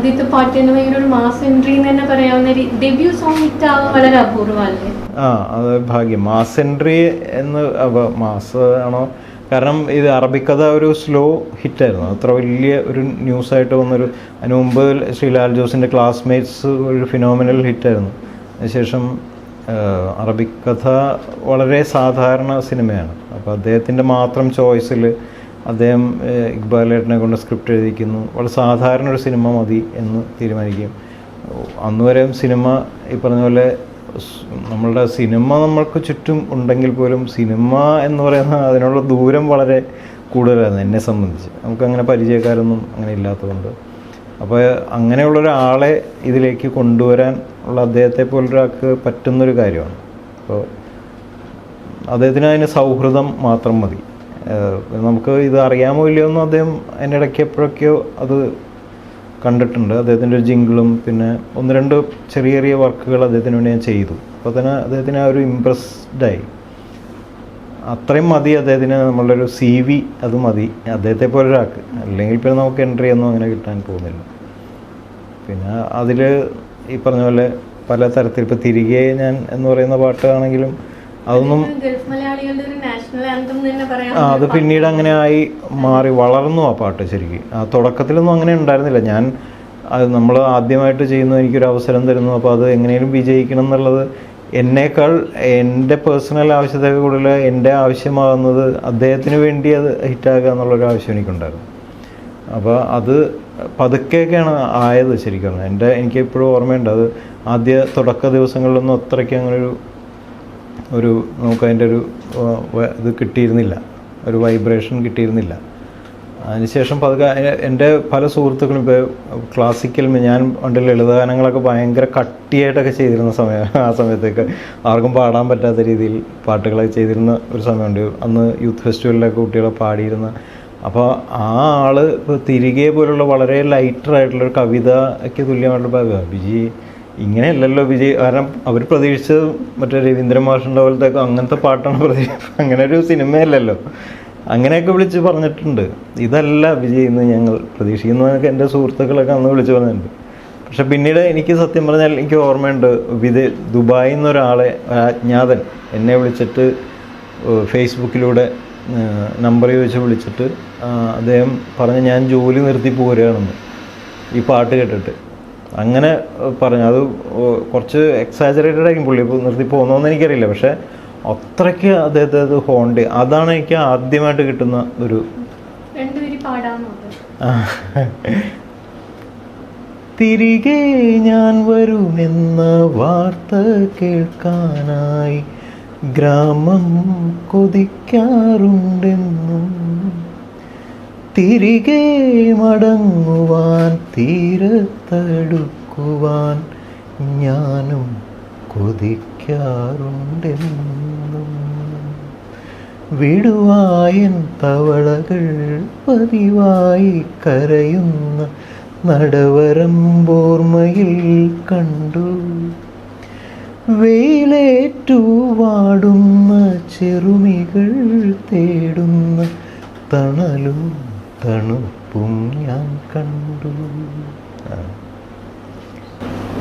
ആദ്യത്തെ പാട്ട് തന്നെ ഭയങ്കര ഒരു മാസ് എൻട്രി എന്ന് തന്നെ പറയാവുന്ന ഡെബ്യൂ സോങ് ഹിറ്റ് ആവാൻ വളരെ അപൂർവമല്ലേ? അത് ഭാഗ്യം. മാസ് എൻട്രി എന്ന് മാസ് ആണോ, കാരണം ഇത് അറബിക്കഥ ഒരു സ്ലോ ഹിറ്റായിരുന്നു. അത്ര വലിയ ഒരു ന്യൂസായിട്ട് വന്നൊരു, അതിന് മുമ്പ് ശ്രീ ലാൽ ജോസിൻ്റെ ക്ലാസ്മേറ്റ്സ് ഒരു ഫിനോമിനൽ ഹിറ്റായിരുന്നു. അതിനുശേഷം അറബിക്കഥ വളരെ സാധാരണ സിനിമയാണ്. അപ്പോൾ അദ്ദേഹത്തിൻ്റെ മാത്രം ചോയ്സിൽ അദ്ദേഹം ഇക്ബാലേട്ടനെ കൊണ്ട് സ്ക്രിപ്റ്റ് എഴുതിക്കുന്നു. വളരെ സാധാരണ ഒരു സിനിമ മതി എന്ന് തീരുമാനിക്കും. അന്ന് വരെയും സിനിമ ഈ പറഞ്ഞ പോലെ നമ്മളുടെ സിനിമ നമ്മൾക്ക് ചുറ്റും ഉണ്ടെങ്കിൽ പോലും സിനിമ എന്ന് പറയുന്ന അതിനുള്ള ദൂരം വളരെ കൂടുതലായിരുന്നു എന്നെ സംബന്ധിച്ച്. നമുക്കങ്ങനെ പരിചയക്കാരൊന്നും അങ്ങനെ ഇല്ലാത്തതുകൊണ്ട്. അപ്പോൾ അങ്ങനെയുള്ളൊരാളെ ഇതിലേക്ക് കൊണ്ടുവരാൻ ഉള്ള അദ്ദേഹത്തെ പോലൊരാൾക്ക് പറ്റുന്നൊരു കാര്യമാണ്. അപ്പോൾ അദ്ദേഹത്തിന് അതിന് സൗഹൃദം മാത്രം മതി. നമുക്ക് ഇത് അറിയാമോ ഇല്ലയോ എന്നും അദ്ദേഹം എൻ്റെ ഇടയ്ക്ക് എപ്പോഴൊക്കെയോ അത് കണ്ടിട്ടുണ്ട്. അദ്ദേഹത്തിൻ്റെ ഒരു ജിങ്കിളും പിന്നെ ഒന്ന് രണ്ട് ചെറിയ ചെറിയ വർക്കുകൾ അദ്ദേഹത്തിന് വേണ്ടി ഞാൻ ചെയ്തു. അപ്പോൾ തന്നെ അദ്ദേഹത്തിന് ആ ഒരു ഇമ്പ്രസ്ഡായി. അത്രയും മതി അദ്ദേഹത്തിന്, നമ്മളുടെ ഒരു CV അത് മതി അദ്ദേഹത്തെ പോലെ ഒരാൾക്ക്. അല്ലെങ്കിൽ പിന്നെ നമുക്ക് എൻട്രി ഒന്നും അങ്ങനെ കിട്ടാൻ പോകുന്നില്ല. പിന്നെ അതിൽ ഈ പറഞ്ഞ പോലെ പല തരത്തിൽ ഇപ്പോൾ തിരികെ ഞാൻ എന്ന് പറയുന്ന പാട്ടാണെങ്കിലും അതൊന്നും അത് പിന്നീട് അങ്ങനെ ആയി മാറി വളർന്നു ആ പാട്ട്. ശരിക്കും ആ തുടക്കത്തിലൊന്നും അങ്ങനെ ഉണ്ടായിരുന്നില്ല. ഞാൻ അത് നമ്മൾ ആദ്യമായിട്ട് ചെയ്യുന്നു, എനിക്കൊരു അവസരം തരുന്നു, അപ്പോൾ അത് എങ്ങനെയും വിജയിക്കണം എന്നുള്ളത് എന്നേക്കാൾ എൻ്റെ പേഴ്സണൽ ആവശ്യത്തേക്ക് കൂടുതൽ എൻ്റെ ആവശ്യമാകുന്നത് അദ്ദേഹത്തിന് വേണ്ടി അത് ഹിറ്റാകുക എന്നുള്ളൊരു ആവശ്യം എനിക്കുണ്ടായിരുന്നു. അപ്പോൾ അത് പതുക്കെയൊക്കെയാണ് ആയത് ശരിക്കും. എനിക്ക് എപ്പോഴും ഓർമ്മയുണ്ട്, അത് ആദ്യ തുടക്ക ദിവസങ്ങളിലൊന്നും അത്രയ്ക്ക് അങ്ങനെ ഒരു നമുക്കതിൻ്റെ ഒരു ഇത് കിട്ടിയിരുന്നില്ല, ഒരു വൈബ്രേഷൻ കിട്ടിയിരുന്നില്ല. അതിനുശേഷം പതുക്കെ എൻ്റെ പല സുഹൃത്തുക്കളും ഇപ്പോൾ ക്ലാസിക്കൽ, ഞാൻ പണ്ട് ലളിതഗാനങ്ങളൊക്കെ ഭയങ്കര കട്ടിയായിട്ടൊക്കെ ചെയ്തിരുന്ന ആ സമയത്തേക്ക് ആർക്കും പാടാൻ പറ്റാത്ത രീതിയിൽ പാട്ടുകളൊക്കെ ചെയ്തിരുന്ന ഒരു സമയമുണ്ട്. അന്ന് യൂത്ത് ഫെസ്റ്റിവലിലൊക്കെ കുട്ടികളെ പാടിയിരുന്ന. അപ്പോൾ ആ ആൾ ഇപ്പോൾ തിരികെ പോലുള്ള വളരെ ലൈറ്ററായിട്ടുള്ളൊരു കവിതയ്ക്ക് തുല്യമായിട്ടുള്ള വിജി ഇങ്ങനെയല്ലല്ലോ വിജയ്, കാരണം അവർ പ്രതീക്ഷിച്ചത് മറ്റേ രവീന്ദ്രൻ മാഷിൻ്റെ പോലത്തെ അങ്ങനത്തെ പാട്ടാണ് പ്രതീക്ഷിച്ചത്. അങ്ങനെ ഒരു സിനിമയല്ലല്ലോ. അങ്ങനെയൊക്കെ വിളിച്ച് പറഞ്ഞിട്ടുണ്ട്. ഇതല്ല വിജയ് എന്ന് ഞങ്ങൾ പ്രതീക്ഷിക്കുന്നതൊക്കെ എൻ്റെ സുഹൃത്തുക്കളൊക്കെ അന്ന് വിളിച്ച് പറഞ്ഞിട്ടുണ്ട്. പക്ഷെ പിന്നീട് എനിക്ക് സത്യം പറഞ്ഞാൽ എനിക്ക് ഓർമ്മയുണ്ട്, ദുബായിൽ നിന്നൊരാളെ, അജ്ഞാതൻ എന്നെ വിളിച്ചിട്ട് ഫേസ്ബുക്കിലൂടെ നമ്പർ ചോദിച്ച് വിളിച്ചിട്ട് അദ്ദേഹം പറഞ്ഞ് ഞാൻ ജോലി നിർത്തി പോരുകയാണെന്ന് ഈ പാട്ട് കേട്ടിട്ട്. അങ്ങനെ പറഞ്ഞു. അത് കുറച്ച് എക്സാജറേറ്റഡ് ആയിരിക്കും, പുള്ളി ഇപ്പോൾ നിർത്തി പോകുന്നതെന്ന് എനിക്കറിയില്ല. പക്ഷേ അത്രയ്ക്ക് അദ്ദേഹത്തെ അത് ഹോണ്ട്. അതാണ് എനിക്ക് ആദ്യമായിട്ട് കിട്ടുന്ന ഒരു തിരികെ ഞാൻ വരുമെന്ന വാർത്ത കേൾക്കാനായി ഗ്രാമം കൊതിക്കാറുണ്ടെന്നും തിരികെ മടങ്ങുവാൻ തീരത്തടുക്കുവാൻ ഞാനും കൊതിക്കാറുണ്ടെന്നും വിടുവായൻ തവളകൾ പതിവായി കരയുന്ന നടവരമ്പോർമ്മയിൽ കണ്ടു വെയിലേറ്റു വാടുന്ന ചെറുമികൾ തേടുന്ന തണലും തണുപ്പും ഞാൻ കണ്ടു.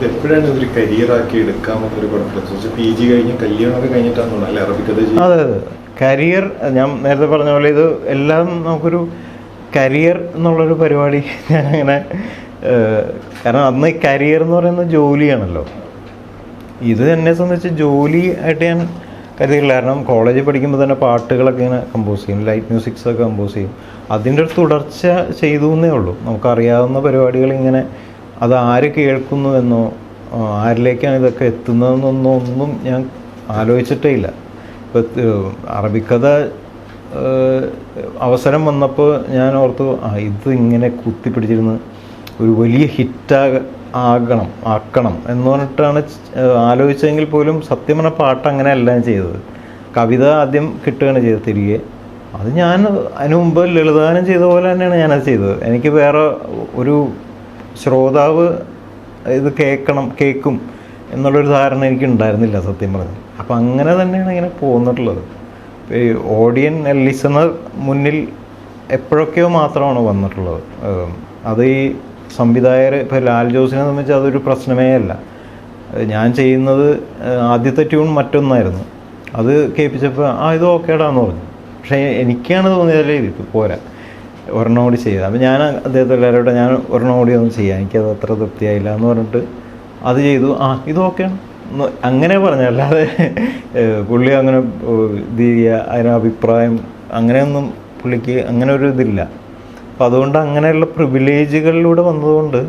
എപ്പോഴാണ് ഇതൊരു കരിയറാക്കി എടുക്കാമെന്നൊരു കുഴപ്പമില്ല. PG കഴിഞ്ഞ് കല്യാണമൊക്കെ കഴിഞ്ഞിട്ടാണെന്നുള്ളത് അല്ലെ അറബിക്കഥ? അതെ അതെ, കരിയർ. ഞാൻ നേരത്തെ പറഞ്ഞ പോലെ ഇത് എല്ലാം നമുക്കൊരു കരിയർ എന്നുള്ളൊരു പരിപാടി ഞാനങ്ങനെ, കാരണം അന്ന് കരിയർ എന്ന് പറയുന്നത് ജോലിയാണല്ലോ. ഇത് എന്നെ സംബന്ധിച്ച് ജോലി ആയിട്ട് ഞാൻ കരുതിയില്ല. കാരണം കോളേജിൽ പഠിക്കുമ്പോൾ തന്നെ പാട്ടുകളൊക്കെ ഇങ്ങനെ കമ്പോസ് ചെയ്യും, ലൈറ്റ് മ്യൂസിക്സൊക്കെ കമ്പോസ് ചെയ്യും. അതിൻ്റെ ഒരു തുടർച്ച ചെയ്തു എന്നേ ഉള്ളൂ. നമുക്കറിയാവുന്ന പരിപാടികൾ ഇങ്ങനെ, അത് ആര് കേൾക്കുന്നു എന്നോ ആരിലേക്കാണ് ഇതൊക്കെ എത്തുന്നതെന്നൊന്നും ഒന്നും ഞാൻ ആലോചിച്ചിട്ടേ ഇല്ല. ഇപ്പോൾ അറബിക്കഥ അവസരം വന്നപ്പോൾ ഞാൻ ഓർത്തു ഇത് ഇങ്ങനെ കുത്തിപ്പിടിച്ചിരുന്ന് ഒരു വലിയ ആക്കണം എന്ന് പറഞ്ഞിട്ടാണ് ആലോചിച്ചെങ്കിൽ പോലും സത്യം പറഞ്ഞ പാട്ട് അങ്ങനെയല്ല ഞാൻ ചെയ്തത്. കവിത ആദ്യം കിട്ടുകയാണ് ചെയ്തത് തിരികെ. അത് ഞാൻ അതിനു മുമ്പ് ലളിതഗാനം ചെയ്ത പോലെ തന്നെയാണ് ഞാനത് ചെയ്തത്. എനിക്ക് വേറെ ഒരു ശ്രോതാവ് ഇത് കേൾക്കും എന്നുള്ളൊരു ധാരണ എനിക്ക് ഉണ്ടായിരുന്നില്ല സത്യം പറഞ്ഞു. അപ്പം അങ്ങനെ തന്നെയാണ് ഇങ്ങനെ പോന്നിട്ടുള്ളത്. ഈ ലിസണർ മുന്നിൽ എപ്പോഴൊക്കെയോ മാത്രമാണ് വന്നിട്ടുള്ളത്. അത് ഈ സംവിധായകർ ഇപ്പോൾ ലാൽ ജോസിനെ സംബന്ധിച്ച് അതൊരു പ്രശ്നമേ അല്ല. ഞാൻ ചെയ്യുന്നത് ആദ്യത്തെ ട്യൂൺ മറ്റൊന്നായിരുന്നു, അത് കേൾപ്പിച്ചപ്പോൾ ഇത് ഓക്കേടാന്ന് പറഞ്ഞു. പക്ഷേ എനിക്കാണ് തോന്നിയാൽ ഇത് പോരാ, ഒരെണ്ണം കൂടി ചെയ്തത്. അപ്പോൾ ഞാൻ അദ്ദേഹത്തെ എല്ലാവരോടും ഞാൻ ഒരെണ്ണം കൂടി ഒന്നും ചെയ്യാം, എനിക്കത് അത്ര തൃപ്തിയായില്ല എന്ന് പറഞ്ഞിട്ട് അത് ചെയ്തു. ഇത് ഓക്കെയാണ് അങ്ങനെ പറഞ്ഞു. അല്ലാതെ പുള്ളി അങ്ങനെ ഇത് ചെയ്യുക, അതിന് അഭിപ്രായം അങ്ങനെയൊന്നും പുള്ളിക്ക് അങ്ങനെ ഒരു ഇതില്ല. അപ്പം അതുകൊണ്ട് അങ്ങനെയുള്ള പ്രിവിലേജുകളിലൂടെ വന്നതുകൊണ്ട്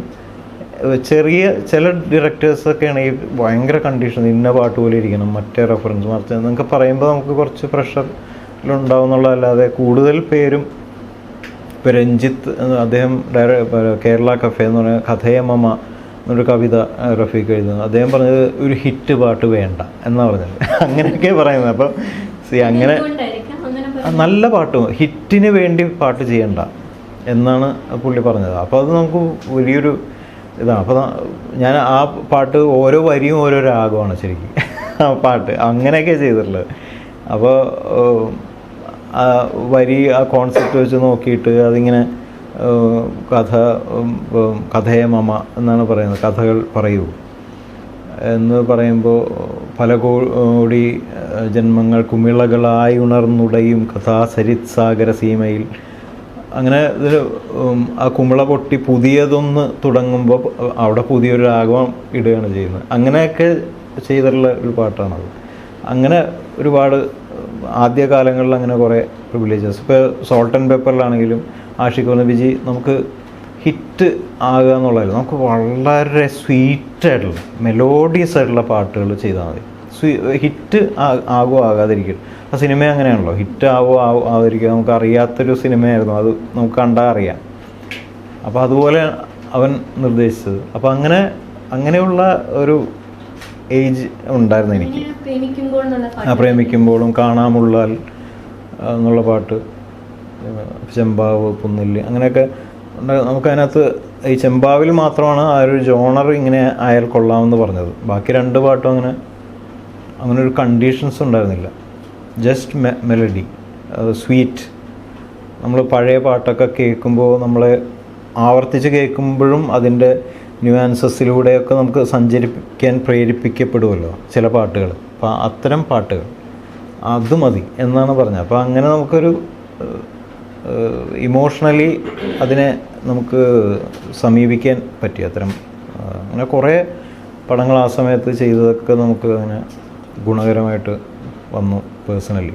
ചെറിയ ചില ഡയറക്ടേഴ്സൊക്കെ ആണെങ്കിൽ ഭയങ്കര കണ്ടീഷൻ, ഇന്ന പാട്ട് പോലെ ഇരിക്കണം, മറ്റേ റെഫറൻസ് മറിച്ച് എന്നൊക്കെ പറയുമ്പോൾ നമുക്ക് കുറച്ച് പ്രഷറിലുണ്ടാവും എന്നുള്ളതല്ലാതെ കൂടുതൽ പേരും ഇപ്പോൾ രഞ്ജിത്ത് അദ്ദേഹം കേരള കഫേ എന്ന് പറഞ്ഞ കഥയമമ്മ എന്നൊരു കവിത റഫീഖ് എഴുതുന്നത്, അദ്ദേഹം പറഞ്ഞത് ഒരു ഹിറ്റ് പാട്ട് വേണ്ട എന്നാണ് പറഞ്ഞത്. അങ്ങനെയൊക്കെ പറയുന്നത്. അപ്പം അങ്ങനെ നല്ല പാട്ട്, ഹിറ്റിന് വേണ്ടി പാട്ട് ചെയ്യണ്ട എന്നാണ് പുള്ളി പറഞ്ഞത്. അപ്പോൾ അത് നമുക്ക് വലിയൊരു ഇതാണ്. അപ്പോൾ ഞാൻ ആ പാട്ട് ഓരോ വരിയും ഓരോ രാഗമാണ് ശരിക്കും ആ പാട്ട് അങ്ങനെയൊക്കെ ചെയ്തിട്ടുള്ളത്. അപ്പോൾ ആ വരി ആ കോൺസെപ്റ്റ് വെച്ച് നോക്കിയിട്ട് അതിങ്ങനെ കഥയമമ എന്നാണ് പറയുന്നത്, കഥകൾ പറയൂ എന്ന് പറയുമ്പോൾ പല കോടി ജന്മങ്ങൾ കുമിളകളായി ഉണർന്നുടയും കഥാസരിത് സാഗര സീമയിൽ, അങ്ങനെ ഇതിൽ ആ കുമിള പൊട്ടി പുതിയതൊന്ന് തുടങ്ങുമ്പോൾ അവിടെ പുതിയൊരു രാഗം ഇടുകയാണ് ചെയ്യുന്നത്. അങ്ങനെയൊക്കെ ചെയ്തിട്ടുള്ള ഒരു പാട്ടാണത്. അങ്ങനെ ഒരുപാട് ആദ്യകാലങ്ങളിൽ അങ്ങനെ കുറേ പ്രിവിലേജസ്. ഇപ്പോൾ സോൾട്ട് ആൻഡ് പെപ്പറിലാണെങ്കിലും ആഷിഖ് നബിജി നമുക്ക് ഹിറ്റ് ആകുക എന്നുള്ളതായിരുന്നു. നമുക്ക് വളരെ സ്വീറ്റായിട്ടുള്ള മെലോഡിയസ് ആയിട്ടുള്ള പാട്ടുകൾ ചെയ്താൽ മതി. ഹിറ്റ് ആകുമോ ആകാതിരിക്കും. ആ സിനിമ അങ്ങനെയാണല്ലോ, ഹിറ്റ് ആവുമോ ആവാതിരിക്കുക. നമുക്ക് അറിയാത്തൊരു സിനിമയായിരുന്നു അത്, നമുക്ക് കണ്ടാൽ അറിയാം. അപ്പോൾ അതുപോലെ അവൻ നിർദ്ദേശിച്ചത്. അപ്പോൾ അങ്ങനെയുള്ള ഒരു ഏജ് ഉണ്ടായിരുന്നു എനിക്ക്. പ്രേമിക്കുമ്പോഴും കാണാമുള്ളാൽ എന്നുള്ള പാട്ട്, ചെമ്പാവ് പുന്നില്, അങ്ങനെയൊക്കെ നമുക്കതിനകത്ത് ഈ ചെമ്പാവിൽ മാത്രമാണ് ആ ഒരു ജോണർ ഇങ്ങനെ ആയാൽ കൊള്ളാമെന്ന് പറഞ്ഞത്. ബാക്കി രണ്ട് പാട്ടും അങ്ങനെ ഒരു കണ്ടീഷൻസ് ഉണ്ടായിരുന്നില്ല. Just melody, sweet. നമ്മൾ പഴയ പാട്ടൊക്കെ കേൾക്കുമ്പോൾ നമ്മളെ ആവർത്തിച്ച് കേൾക്കുമ്പോഴും അതിൻ്റെ ന്യൂആൻസസിലൂടെയൊക്കെ നമുക്ക് സഞ്ചരിപ്പിക്കാൻ പ്രേരിപ്പിക്കപ്പെടുമല്ലോ ചില പാട്ടുകൾ. അപ്പോൾ അത്തരം പാട്ടുകൾ അത് മതി എന്നാണ് പറഞ്ഞത്. അപ്പോൾ അങ്ങനെ നമുക്കൊരു ഇമോഷണലി അതിനെ നമുക്ക് സമീപിക്കാൻ പറ്റി. അത്തരം അങ്ങനെ കുറേ പടങ്ങൾ ആ സമയത്ത് ചെയ്തതൊക്കെ നമുക്ക് അങ്ങനെ ഗുണകരമായിട്ട് വന്നു പേഴ്സണലി.